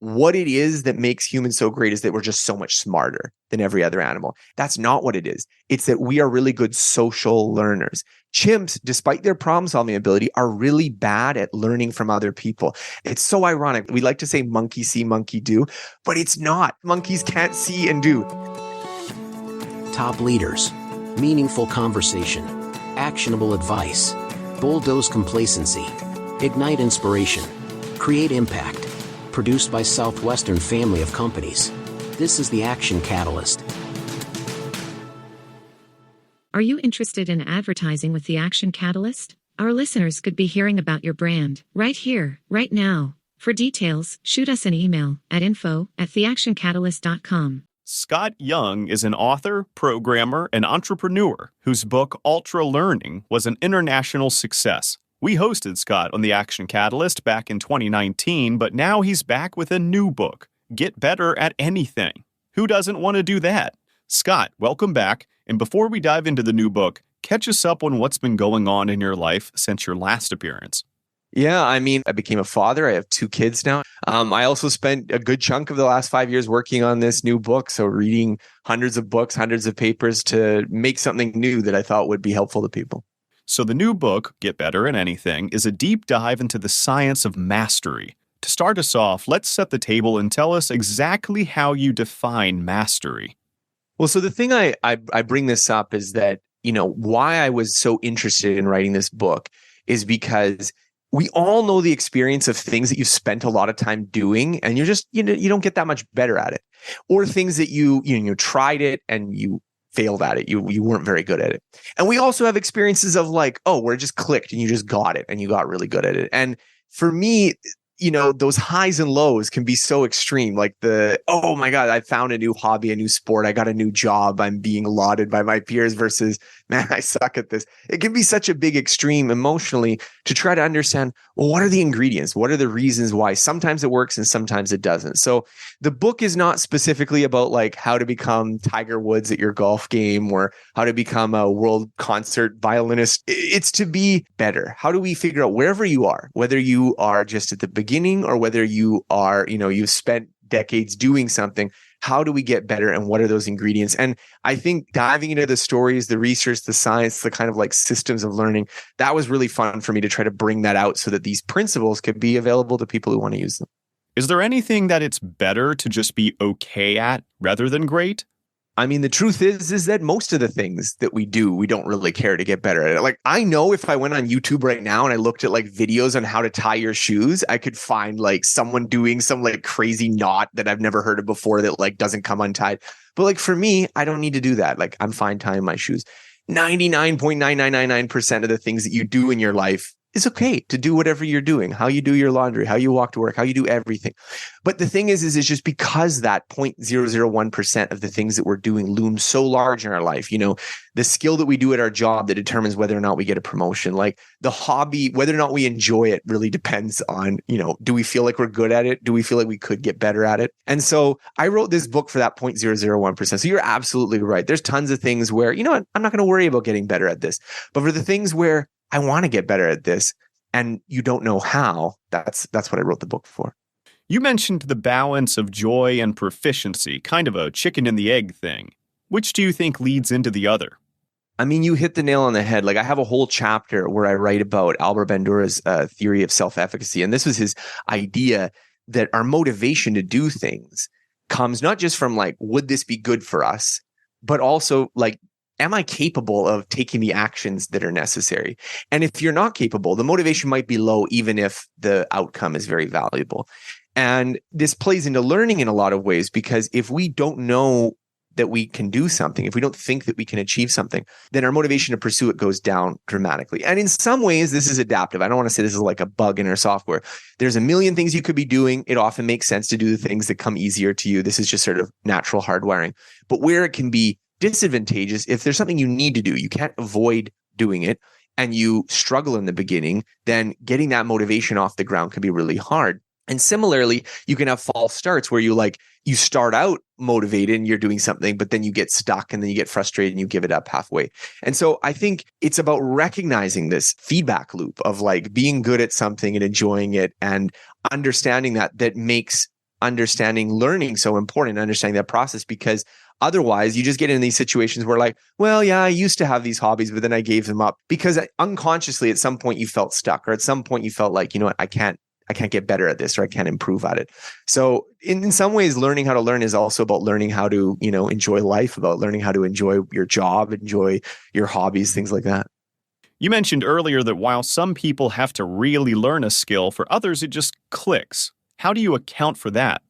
what it is that makes humans so great is that we're just so much smarter than every other animal. That's not what it is. It's that we are really good social learners. Chimps, despite their problem-solving ability, are really bad at learning from other people. It's so ironic. We like to say monkey see, monkey do, but it's not. Monkeys can't see and do. Top leaders, meaningful conversation, actionable advice, bulldoze complacency, ignite inspiration, create impact. Produced by Southwestern family of companies. This is the Action Catalyst. Are you interested in advertising with the Action Catalyst? Our listeners could be hearing about your brand right here, right now. For details, shoot us an email at info@theactioncatalyst.com. Scott Young is an author, programmer, and entrepreneur whose book Ultra Learning was an international success. We hosted Scott on the Action Catalyst back in 2019, but now he's back with a new book, Get Better at Anything. Who doesn't want to do that? Scott, welcome back. And before we dive into the new book, catch us up on what's been going on in your life since your last appearance. Yeah, I became a father. I have 2 kids now. I also spent a good chunk of the last 5 years working on this new book. So reading hundreds of books, hundreds of papers to make something new that I thought would be helpful to people. So the new book, Get Better at Anything, is a deep dive into the science of mastery. To start us off, let's set the table and tell us exactly how you define mastery. Well, so the thing I bring this up is that, why I was so interested in writing this book is because we all know the experience of things that you've spent a lot of time doing and you're just, you don't get that much better at it. Or things that you tried it and you failed at it. You weren't very good at it. And we also have experiences of like, oh, where it just clicked and you just got it and you got really good at it. And for me, those highs and lows can be so extreme. Like oh my God, I found a new hobby, a new sport. I got a new job. I'm being lauded by my peers versus, man, I suck at this. It can be such a big extreme emotionally to try to understand, well, what are the ingredients? What are the reasons why sometimes it works and sometimes it doesn't? So the book is not specifically about like how to become Tiger Woods at your golf game or how to become a world concert violinist. It's to be better. How do we figure out wherever you are, whether you are just at the beginning or whether you are, you've spent decades doing something, how do we get better and what are those ingredients? And I think diving into the stories, the research, the science, the kind of like systems of learning, that was really fun for me to try to bring that out so that these principles could be available to people who want to use them. Is there anything that it's better to just be okay at rather than great? The truth is that most of the things that we do, we don't really care to get better at it. Like, I know if I went on YouTube right now and I looked at like videos on how to tie your shoes, I could find like someone doing some like crazy knot that I've never heard of before that like doesn't come untied. But like for me, I don't need to do that. Like, I'm fine tying my shoes. 99.9999% of the things that you do in your life, it's okay to do whatever you're doing, how you do your laundry, how you walk to work, how you do everything. But the thing is it's just because that 0.001% of the things that we're doing looms so large in our life, the skill that we do at our job that determines whether or not we get a promotion, like the hobby, whether or not we enjoy it really depends on, do we feel like we're good at it? Do we feel like we could get better at it? And so I wrote this book for that 0.001%. So you're absolutely right. There's tons of things where, I'm not going to worry about getting better at this. But for the things where I want to get better at this and you don't know how, that's what I wrote the book for. You mentioned the balance of joy and proficiency, kind of a chicken and the egg thing. Which do you think leads into the other? You hit the nail on the head. Like, I have a whole chapter where I write about Albert Bandura's theory of self-efficacy. And this was his idea that our motivation to do things comes not just from like, would this be good for us, but also like, am I capable of taking the actions that are necessary? And if you're not capable, the motivation might be low, even if the outcome is very valuable. And this plays into learning in a lot of ways, because if we don't know that we can do something, if we don't think that we can achieve something, then our motivation to pursue it goes down dramatically. And in some ways, this is adaptive. I don't want to say this is like a bug in our software. There's a million things you could be doing. It often makes sense to do the things that come easier to you. This is just sort of natural hardwiring. But where it can be disadvantageous, if there's something you need to do, you can't avoid doing it, and you struggle in the beginning, then getting that motivation off the ground can be really hard. And similarly, you can have false starts where you start out motivated and you're doing something, but then you get stuck and then you get frustrated and you give it up halfway. And so I think it's about recognizing this feedback loop of like being good at something and enjoying it and understanding that makes understanding learning so important, understanding that process, because otherwise you just get in these situations where like, well, yeah, I used to have these hobbies, but then I gave them up because unconsciously at some point you felt stuck, or at some point you felt like, you know what, I can't get better at this, or I can't improve at it. So in some ways, learning how to learn is also about learning how to, enjoy life, about learning how to enjoy your job, enjoy your hobbies, things like that. You mentioned earlier that while some people have to really learn a skill, for others it just clicks. How do you account for that?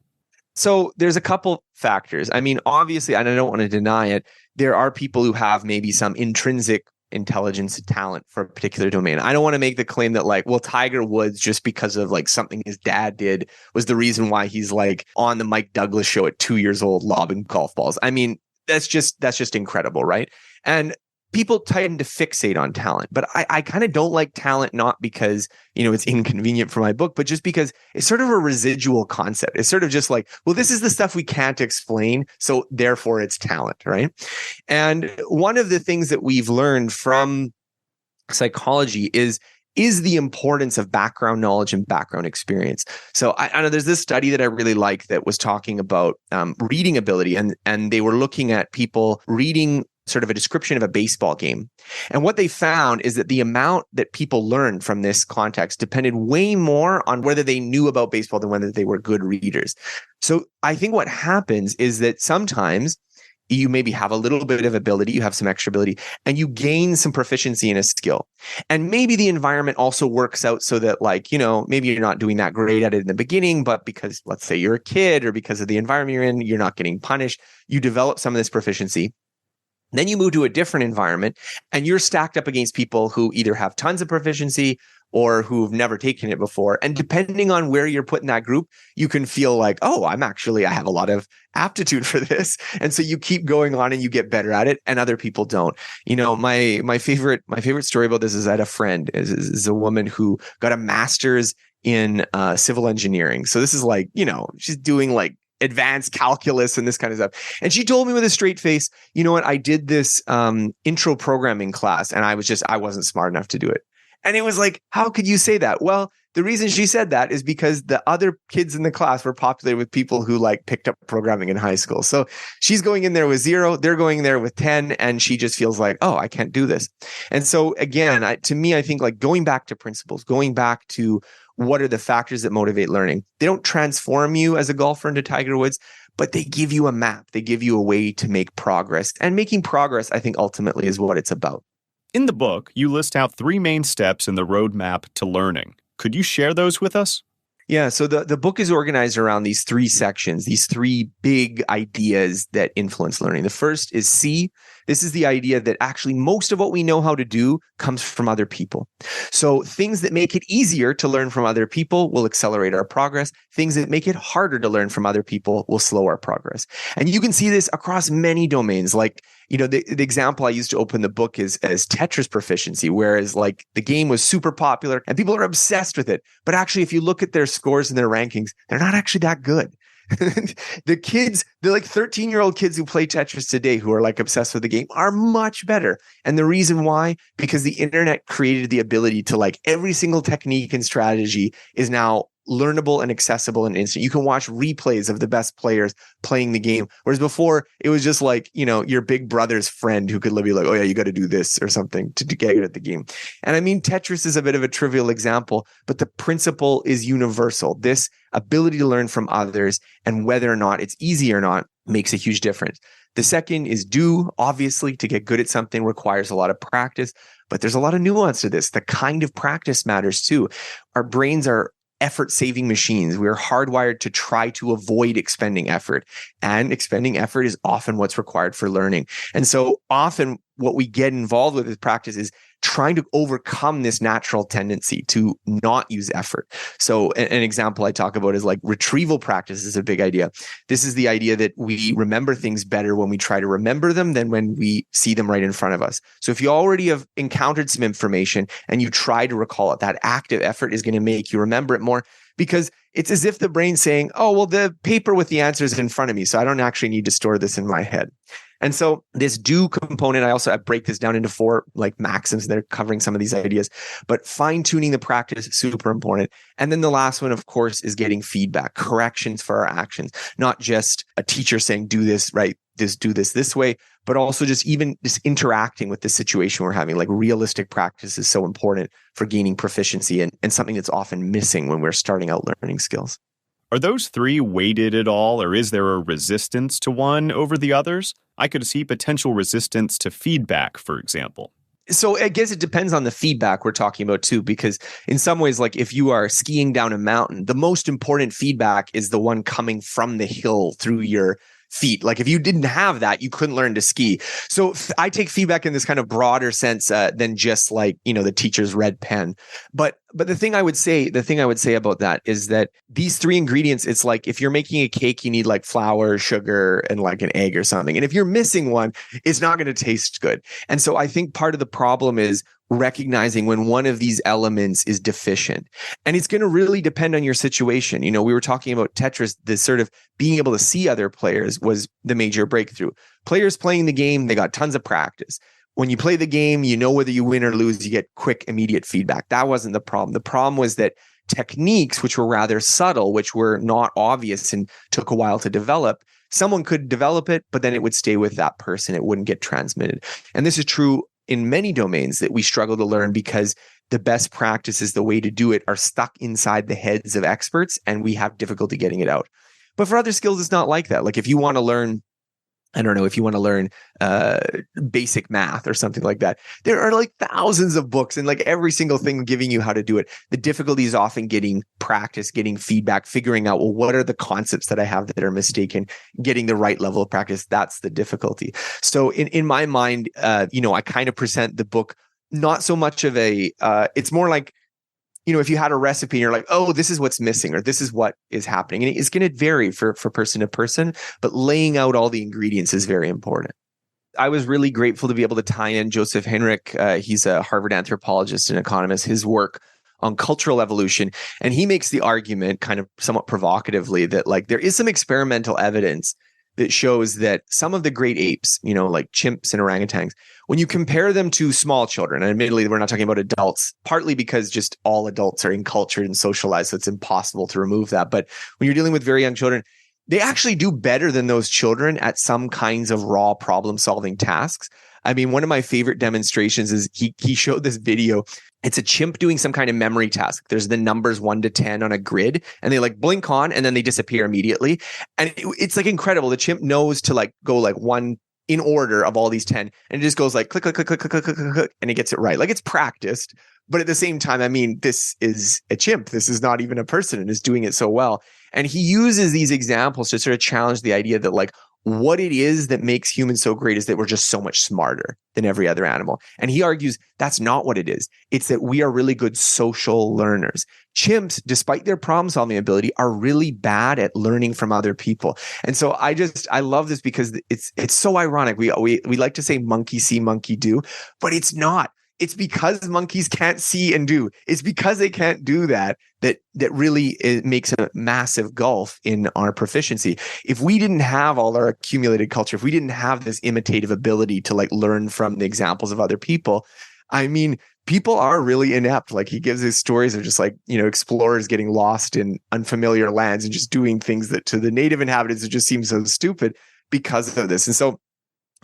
So there's a couple factors. I mean, obviously, and I don't want to deny it, there are people who have maybe some intrinsic intelligence and talent for a particular domain. I don't want to make the claim that like, well, Tiger Woods, just because of like something his dad did, was the reason why he's like on the Mike Douglas show at 2 years old lobbing golf balls. I mean, that's just incredible, right? And people tend to fixate on talent, but I kind of don't like talent, not because, it's inconvenient for my book, but just because it's sort of a residual concept. It's sort of just like, well, this is the stuff we can't explain, so therefore it's talent, right? And one of the things that we've learned from psychology is the importance of background knowledge and background experience. So I know there's this study that I really like that was talking about reading ability, and they were looking at people reading sort of a description of a baseball game. And what they found is that the amount that people learned from this context depended way more on whether they knew about baseball than whether they were good readers. So I think what happens is that sometimes you maybe have a little bit of ability, you have some extra ability, and you gain some proficiency in a skill. And maybe the environment also works out so that like, maybe you're not doing that great at it in the beginning, but because let's say you're a kid or because of the environment you're in, you're not getting punished, you develop some of this proficiency. Then you move to a different environment and you're stacked up against people who either have tons of proficiency or who've never taken it before. And depending on where you're put in that group, you can feel like, oh, I have a lot of aptitude for this. And so you keep going on and you get better at it, and other people don't. My favorite story about this is I had a friend, is a woman who got a master's in civil engineering. So this is like, she's doing like advanced calculus and this kind of stuff. And she told me with a straight face, you know what, I did this intro programming class and I wasn't smart enough to do it. And it was like, how could you say that? Well, the reason she said that is because the other kids in the class were populated with people who like picked up programming in high school. So she's going in there with 0, they're going there with 10, and she just feels like, oh, I can't do this. And so again, to me, I think like going back to principles, going back to what are the factors that motivate learning? They don't transform you as a golfer into Tiger Woods, but they give you a map. They give you a way to make progress. And making progress, I think, ultimately is what it's about. In the book, you list out 3 main steps in the roadmap to learning. Could you share those with us? Yeah, so the book is organized around these 3 sections, these 3 big ideas that influence learning. The first is C. This is the idea that actually most of what we know how to do comes from other people. So things that make it easier to learn from other people will accelerate our progress. Things that make it harder to learn from other people will slow our progress. And you can see this across many domains. Like, the example I used to open the book is as Tetris proficiency, whereas like the game was super popular and people are obsessed with it. But actually, if you look at their scores and their rankings, they're not actually that good. The kids, the like 13-year-old kids who play Tetris today who are like obsessed with the game are much better. And the reason why, because the internet created the ability to like every single technique and strategy is now learnable and accessible and instant. You can watch replays of the best players playing the game. Whereas before it was just like, your big brother's friend who could be like, oh yeah, you got to do this or something to get good at the game. And I mean, Tetris is a bit of a trivial example, but the principle is universal. This ability to learn from others, and whether or not it's easy or not makes a huge difference. The second is do. Obviously, to get good at something requires a lot of practice, but there's a lot of nuance to this. The kind of practice matters too. Our brains are effort-saving machines. We're hardwired to try to avoid expending effort, and expending effort is often what's required for learning. And so often what we get involved with practice is trying to overcome this natural tendency to not use effort. So an example I talk about is like retrieval practice is a big idea. This is the idea that we remember things better when we try to remember them than when we see them right in front of us. So if you already have encountered some information and you try to recall it, that active effort is going to make you remember it more, because it's as if the brain's saying, oh, well, the paper with the answers is in front of me, so I don't actually need to store this in my head. And so this do component, I break this down into 4 like maxims that are covering some of these ideas, but fine tuning the practice is super important. And then the last one, of course, is getting feedback, corrections for our actions, not just a teacher saying, do this, right? Just do this way, but also just interacting with the situation we're having. Like realistic practice is so important for gaining proficiency and something that's often missing when we're starting out learning skills. Are those 3 weighted at all, or is there a resistance to one over the others? I could see potential resistance to feedback, for example. So I guess it depends on the feedback we're talking about too, because in some ways, like if you are skiing down a mountain, the most important feedback is the one coming from the hill through your feet. Like if you didn't have that, you couldn't learn to ski. So I take feedback in this kind of broader sense than just like, the teacher's red pen. But the thing I would say about that is that these 3 ingredients, it's like if you're making a cake, you need like flour, sugar, and like an egg or something. And if you're missing one, it's not going to taste good. And so I think part of the problem is recognizing when one of these elements is deficient. And it's going to really depend on your situation. We were talking about Tetris, this sort of being able to see other players was the major breakthrough. Players playing the game, they got tons of practice. When you play the game, whether you win or lose, you get quick, immediate feedback. That wasn't the problem. The problem was that techniques, which were rather subtle, which were not obvious and took a while to develop, someone could develop it, but then it would stay with that person. It wouldn't get transmitted. And this is true in many domains that we struggle to learn because the best practices, the way to do it, are stuck inside the heads of experts and we have difficulty getting it out. But for other skills, it's not like that. Like if you want to learn, I don't know, if you want to learn basic math or something like that, there are like thousands of books and like every single thing giving you how to do it. The difficulty is often getting practice, getting feedback, figuring out, well, what are the concepts that I have that are mistaken, getting the right level of practice. That's the difficulty. So in my mind, I kind of present the book not so much of it's more like, if you had a recipe and you're like, oh, this is what's missing or this is what is happening. And it's going to vary for person to person, but laying out all the ingredients is very important. I was really grateful to be able to tie in Joseph Henrich. He's a Harvard anthropologist and economist, his work on cultural evolution. And he makes the argument kind of somewhat provocatively that like there is some experimental evidence that shows that some of the great apes, like chimps and orangutans, when you compare them to small children, and admittedly, we're not talking about adults, partly because just all adults are encultured and socialized, so it's impossible to remove that. But when you're dealing with very young children, they actually do better than those children at some kinds of raw problem-solving tasks. I mean, one of my favorite demonstrations is he showed this video. It's a chimp doing some kind of memory task. There's the numbers 1 to 10 on a grid, and they like blink on, and then they disappear immediately. And it's like incredible. The chimp knows to like go like 1 in order of all these 10, and it just goes like click, click, click, click, click, click, click, click, click, and it gets it right. Like it's practiced, but at the same time, I mean, this is a chimp. This is not even a person, and is doing it so well. And he uses these examples to sort of challenge the idea that like what it is that makes humans so great is that we're just so much smarter than every other animal. And he argues that's not what it is. It's that we are really good social learners. Chimps, despite their problem-solving ability, are really bad at learning from other people. And so I love this because it's so ironic. We like to say monkey see, monkey do, but it's not. It's because monkeys can't see and do. It's because they can't do that really it makes a massive gulf in our proficiency. If we didn't have all our accumulated culture, if we didn't have this imitative ability to like learn from the examples of other people, I mean, people are really inept. Like he gives his stories of just like, explorers getting lost in unfamiliar lands and just doing things that to the native inhabitants, it just seems so stupid because of this. And so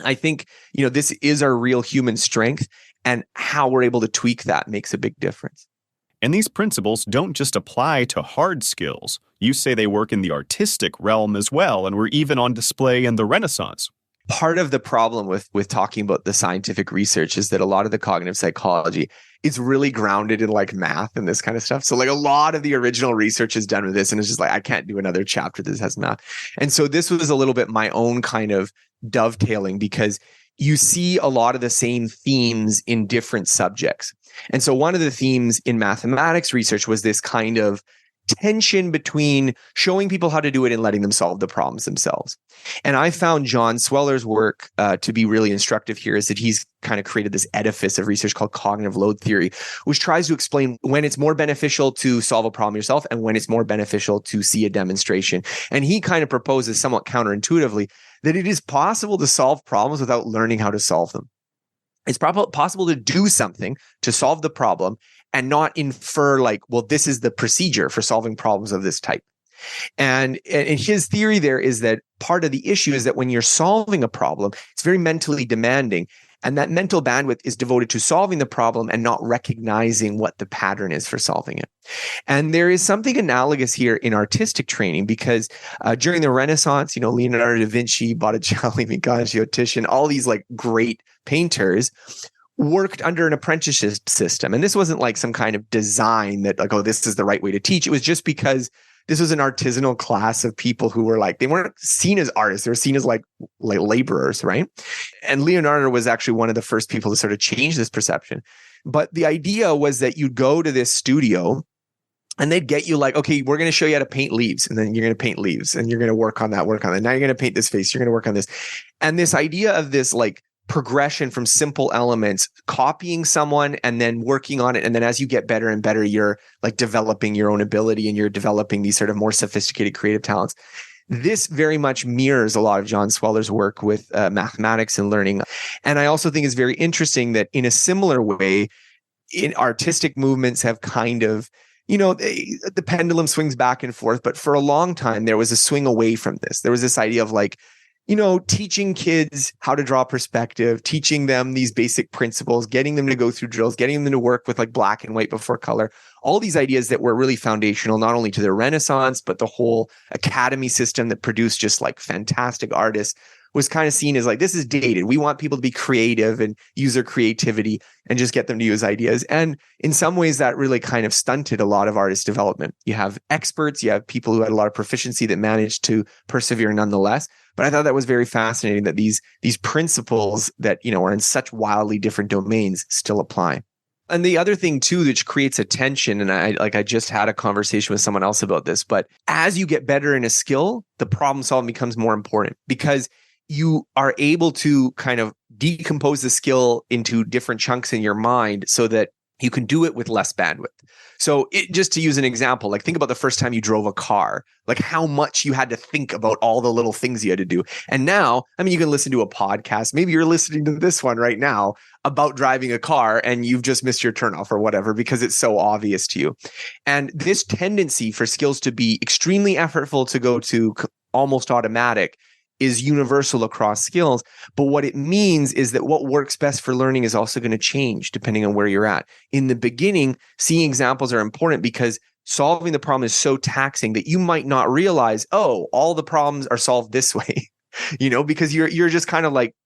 I think, this is our real human strength, and how we're able to tweak that makes a big difference. And these principles don't just apply to hard skills. You say they work in the artistic realm as well, and were even on display in the Renaissance. Part of the problem with talking about the scientific research is that a lot of the cognitive psychology is really grounded in like math and this kind of stuff. So like a lot of the original research is done with this, and it's just like, I can't do another chapter that has math. And so this was a little bit my own kind of dovetailing, because you see a lot of the same themes in different subjects. And so one of the themes in mathematics research was this kind of tension between showing people how to do it and letting them solve the problems themselves. And I found John Sweller's work to be really instructive here, is that he's kind of created this edifice of research called cognitive load theory, which tries to explain when it's more beneficial to solve a problem yourself and when it's more beneficial to see a demonstration. And he kind of proposes somewhat counterintuitively that it is possible to solve problems without learning how to solve them. It's possible to do something to solve the problem and not infer like, well, this is the procedure for solving problems of this type. And his theory there is that part of the issue is that when you're solving a problem, it's very mentally demanding. And that mental bandwidth is devoted to solving the problem and not recognizing what the pattern is for solving it. And there is something analogous here in artistic training, because during the Renaissance, Leonardo da Vinci, Botticelli, Michelangelo, Titian, all these like great painters worked under an apprenticeship system. And this wasn't like some kind of design that like, oh, this is the right way to teach. It was just because this was an artisanal class of people who were like, they weren't seen as artists. They were seen as like laborers, right? And Leonardo was actually one of the first people to sort of change this perception. But the idea was that you'd go to this studio and they'd get you like, okay, we're going to show you how to paint leaves. And then you're going to paint leaves and you're going to work on that. Now you're going to paint this face. You're going to work on this. And this idea of this like progression from simple elements, copying someone and then working on it. And then as you get better and better, you're like developing your own ability and you're developing these sort of more sophisticated creative talents. This very much mirrors a lot of John Sweller's work with mathematics and learning. And I also think it's very interesting that in a similar way, in artistic movements have kind of, the pendulum swings back and forth, but for a long time, there was a swing away from this. There was this idea of like, teaching kids how to draw perspective, teaching them these basic principles, getting them to go through drills, getting them to work with like black and white before color, all these ideas that were really foundational, not only to the Renaissance, but the whole academy system that produced just like fantastic artists, was kind of seen as like, this is dated. We want people to be creative and use their creativity and just get them to use ideas. And in some ways that really kind of stunted a lot of artist development. You have experts, you have people who had a lot of proficiency that managed to persevere nonetheless. But I thought that was very fascinating that these principles that, are in such wildly different domains still apply. And the other thing too, which creates a tension, and I just had a conversation with someone else about this, but as you get better in a skill, the problem solving becomes more important because you are able to kind of decompose the skill into different chunks in your mind so that you can do it with less bandwidth. So just to use an example, like think about the first time you drove a car, like how much you had to think about all the little things you had to do. And now, you can listen to a podcast. Maybe you're listening to this one right now about driving a car and you've just missed your turnoff or whatever because it's so obvious to you. And this tendency for skills to be extremely effortful to go to almost automatic is universal across skills. But what it means is that what works best for learning is also going to change depending on where you're at. In the beginning, seeing examples are important because solving the problem is so taxing that you might not realize, oh, all the problems are solved this way, because you're just kind of like,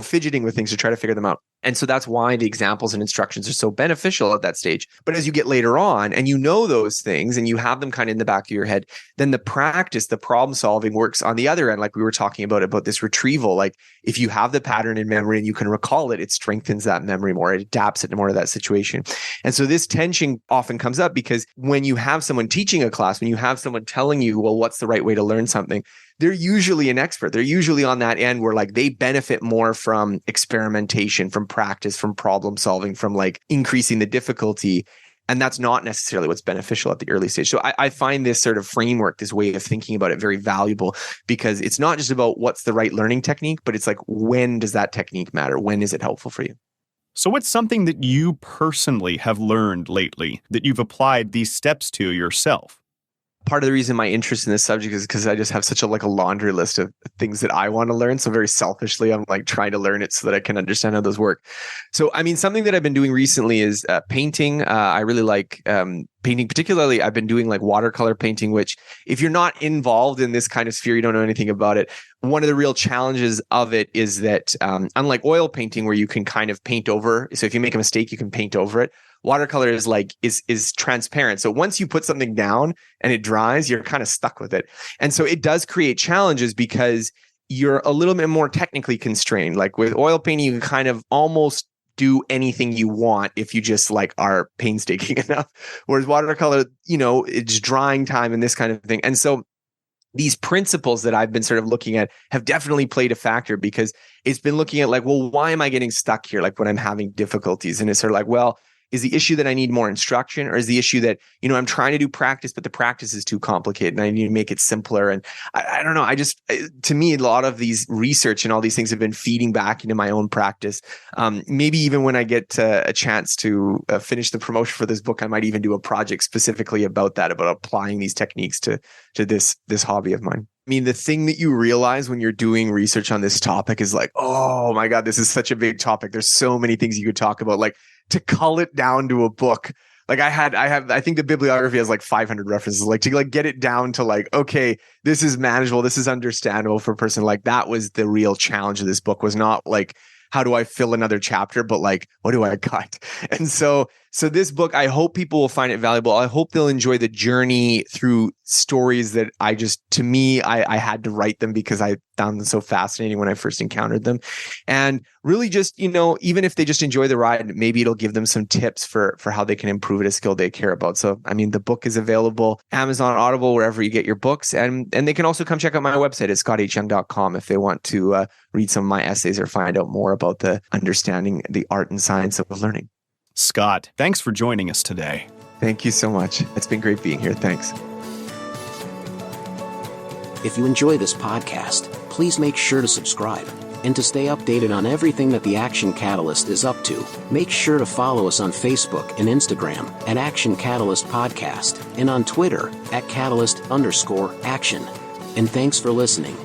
fidgeting with things to try to figure them out. And so that's why the examples and instructions are so beneficial at that stage. But as you get later on and those things and you have them kind of in the back of your head, then the practice, the problem solving works on the other end. Like we were talking about this retrieval, like if you have the pattern in memory and you can recall it, it strengthens that memory more, it adapts it more to that situation. And so this tension often comes up because when you have someone teaching a class, when you have someone telling you, well, what's the right way to learn something? They're usually an expert. They're usually on that end where like they benefit more from experimentation, from practice, from problem solving, from like increasing the difficulty. And that's not necessarily what's beneficial at the early stage. So I find this sort of framework, this way of thinking about it very valuable because it's not just about what's the right learning technique, but it's like, when does that technique matter? When is it helpful for you? So what's something that you personally have learned lately that you've applied these steps to yourself? Part of the reason my interest in this subject is because I just have such a laundry list of things that I want to learn. So very selfishly, I'm like trying to learn it so that I can understand how those work. So, something that I've been doing recently is painting. I really like painting. Particularly, I've been doing like watercolor painting, which if you're not involved in this kind of sphere, you don't know anything about it. One of the real challenges of it is that unlike oil painting, where you can kind of paint over. So if you make a mistake, you can paint over it. Watercolor is transparent. So once you put something down and it dries, you're kind of stuck with it. And so it does create challenges because you're a little bit more technically constrained. Like with oil painting, you can kind of almost do anything you want if you just like are painstaking enough. Whereas watercolor, it's drying time and this kind of thing. And so these principles that I've been sort of looking at have definitely played a factor, because it's been looking at like, well, why am I getting stuck here? Like when I'm having difficulties, and it's sort of like, well, is the issue that I need more instruction, or is the issue that, I'm trying to do practice, but the practice is too complicated and I need to make it simpler? And I don't know. To me, a lot of these research and all these things have been feeding back into my own practice. Maybe even when I get a chance to finish the promotion for this book, I might even do a project specifically about that, about applying these techniques to this hobby of mine. I mean, the thing that you realize when you're doing research on this topic is like, oh my God, this is such a big topic. There's so many things you could talk about. Like, to cull it down to a book. Like I think the bibliography has like 500 references, like to like get it down to like, okay, this is manageable. This is understandable for a person. Like that was the real challenge of this book, was not like, how do I fill another chapter, but like, what do I cut? And so this book, I hope people will find it valuable. I hope they'll enjoy the journey through stories that I had to write them because I found them so fascinating when I first encountered them. And really just, even if they just enjoy the ride, maybe it'll give them some tips for how they can improve at a skill they care about. So, I mean, the book is available, Amazon, Audible, wherever you get your books. And they can also come check out my website at scotthyoung.com if they want to read some of my essays or find out more about the understanding the art and science of learning. Scott, thanks for joining us today. Thank you so much. It's been great being here. Thanks. If you enjoy this podcast, please make sure to subscribe. And to stay updated on everything that the Action Catalyst is up to, make sure to follow us on Facebook and Instagram at Action Catalyst Podcast, and on Twitter at Catalyst_Action. And thanks for listening.